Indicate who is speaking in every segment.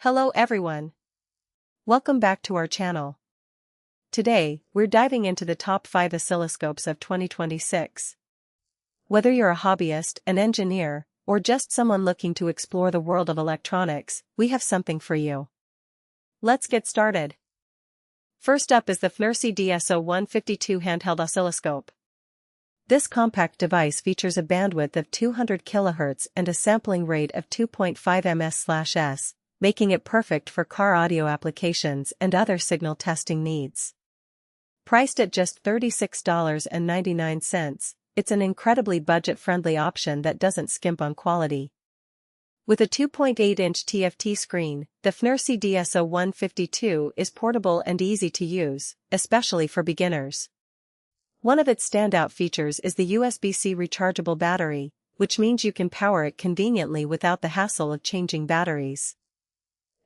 Speaker 1: Hello everyone. Welcome back to our channel. Today, we're diving into the top 5 oscilloscopes of 2026. Whether you're a hobbyist, an engineer, or just someone looking to explore the world of electronics, we have something for you. Let's get started. First up is the FNIRSI DSO152 handheld oscilloscope. This compact device features a bandwidth of 200 kHz and a sampling rate of 2.5 ms/s, making it perfect for car audio applications and other signal testing needs. Priced at just $36.99, it's an incredibly budget-friendly option that doesn't skimp on quality. With a 2.8-inch TFT screen, the FNIRSI DSO152 is portable and easy to use, especially for beginners. One of its standout features is the USB-C rechargeable battery, which means you can power it conveniently without the hassle of changing batteries.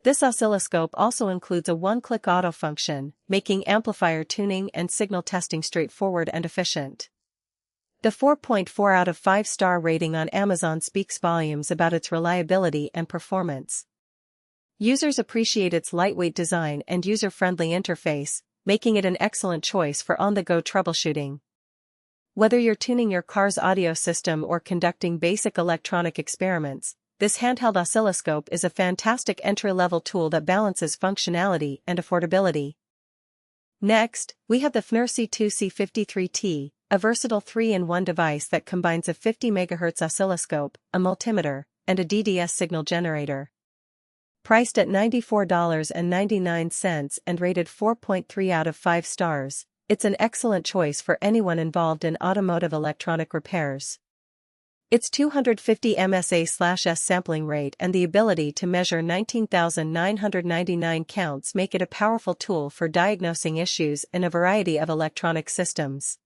Speaker 1: This oscilloscope also includes a one-click auto function, making amplifier tuning and signal testing straightforward and efficient. The 4.4 out of 5-star rating on Amazon speaks volumes about its reliability and performance. Users appreciate its lightweight design and user-friendly interface, making it an excellent choice for on-the-go troubleshooting. Whether you're tuning your car's audio system or conducting basic electronic experiments, this handheld oscilloscope is a fantastic entry-level tool that balances functionality and affordability. Next, we have the FNIRSI 2C53T, a versatile 3-in-1 device that combines a 50 MHz oscilloscope, a multimeter, and a DDS signal generator. Priced at $94.99 and rated 4.3 out of 5 stars, it's an excellent choice for anyone involved in automotive electronic repairs. Its 250 ms/s sampling rate and the ability to measure 19,999 counts make it a powerful tool for diagnosing issues in a variety of electronic systems.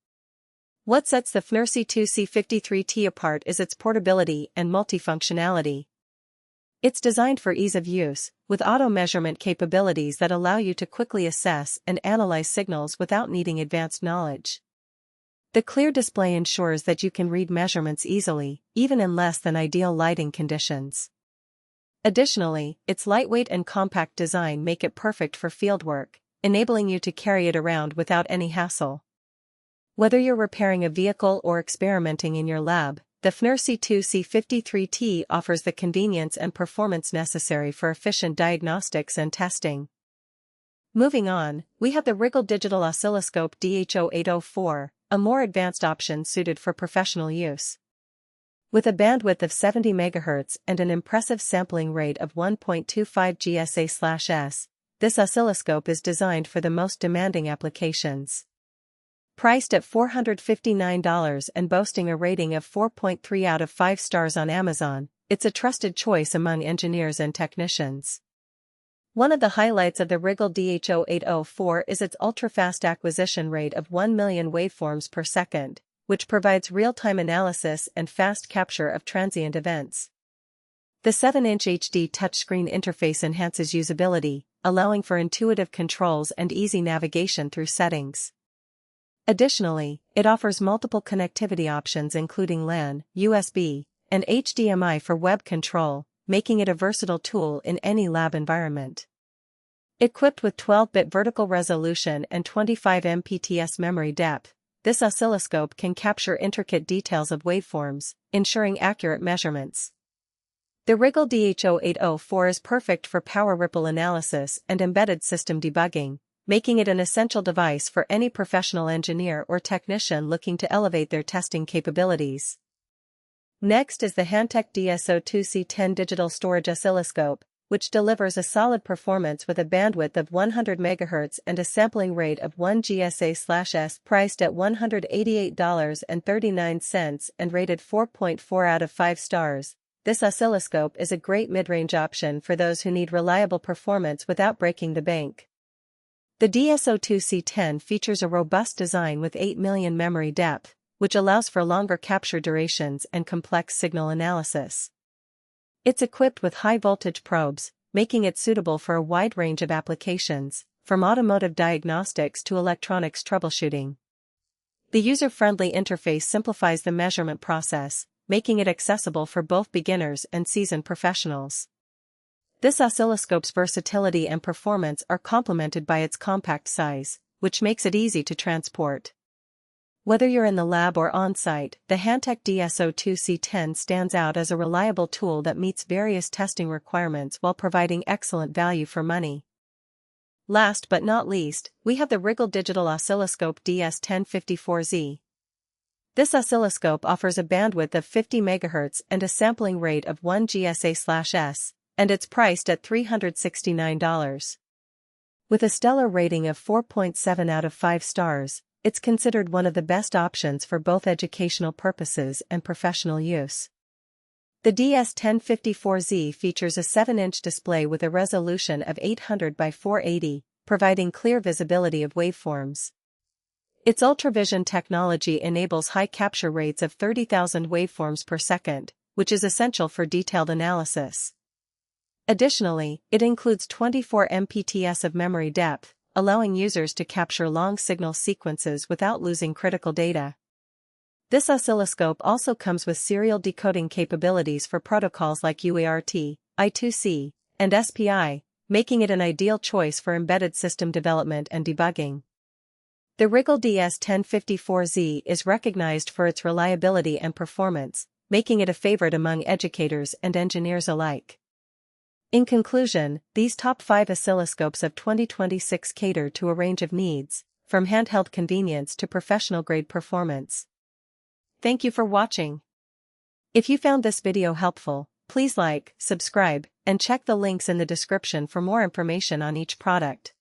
Speaker 1: What sets the FNIRSI 2C53T apart is its portability and multifunctionality. It's designed for ease of use, with auto-measurement capabilities that allow you to quickly assess and analyze signals without needing advanced knowledge. The clear display ensures that you can read measurements easily, even in less than ideal lighting conditions. Additionally, its lightweight and compact design make it perfect for fieldwork, enabling you to carry it around without any hassle. Whether you're repairing a vehicle or experimenting in your lab, the FNIRSI 2C53T offers the convenience and performance necessary for efficient diagnostics and testing. Moving on, we have the Rigol digital oscilloscope DHO804, a more advanced option suited for professional use. With a bandwidth of 70 MHz and an impressive sampling rate of 1.25 GSA/s, this oscilloscope is designed for the most demanding applications. Priced at $459 and boasting a rating of 4.3 out of 5 stars on Amazon, it's a trusted choice among engineers and technicians. One of the highlights of the Rigol DHO804 is its ultra-fast acquisition rate of 1 million waveforms per second, which provides real-time analysis and fast capture of transient events. The 7-inch HD touchscreen interface enhances usability, allowing for intuitive controls and easy navigation through settings. Additionally, it offers multiple connectivity options including LAN, USB, and HDMI for web control, making it a versatile tool in any lab environment. Equipped with 12-bit vertical resolution and 25 Mpts memory depth, this oscilloscope can capture intricate details of waveforms, ensuring accurate measurements. The Rigol DHO804 is perfect for power ripple analysis and embedded system debugging, making it an essential device for any professional engineer or technician looking to elevate their testing capabilities. Next is the Hantek DSO2C10 digital storage oscilloscope, which delivers a solid performance with a bandwidth of 100 MHz and a sampling rate of 1 GSA/s. Priced at $188.39 and rated 4.4 out of 5 stars, this oscilloscope is a great mid-range option for those who need reliable performance without breaking the bank. The DSO2C10 features a robust design with 8 million memory depth, which allows for longer capture durations and complex signal analysis. It's equipped with high-voltage probes, making it suitable for a wide range of applications, from automotive diagnostics to electronics troubleshooting. The user-friendly interface simplifies the measurement process, making it accessible for both beginners and seasoned professionals. This oscilloscope's versatility and performance are complemented by its compact size, which makes it easy to transport. Whether you're in the lab or on-site, the Hantek DSO2C10 stands out as a reliable tool that meets various testing requirements while providing excellent value for money. Last but not least, we have the Rigol Digital Oscilloscope DS1054Z. This oscilloscope offers a bandwidth of 50 MHz and a sampling rate of 1 GSA/s, and it's priced at $369. With a stellar rating of 4.7 out of 5 stars, it's considered one of the best options for both educational purposes and professional use. The DS1054Z features a 7-inch display with a resolution of 800 by 480, providing clear visibility of waveforms. Its ultravision technology enables high capture rates of 30,000 waveforms per second, which is essential for detailed analysis. Additionally, it includes 24 Mpts of memory depth, allowing users to capture long signal sequences without losing critical data. This oscilloscope also comes with serial decoding capabilities for protocols like UART, I2C, and SPI, making it an ideal choice for embedded system development and debugging. The Rigol DS1054Z is recognized for its reliability and performance, making it a favorite among educators and engineers alike. In conclusion, these top 5 oscilloscopes of 2026 cater to a range of needs, from handheld convenience to professional-grade performance. Thank you for watching. If you found this video helpful, please like, subscribe, and check the links in the description for more information on each product.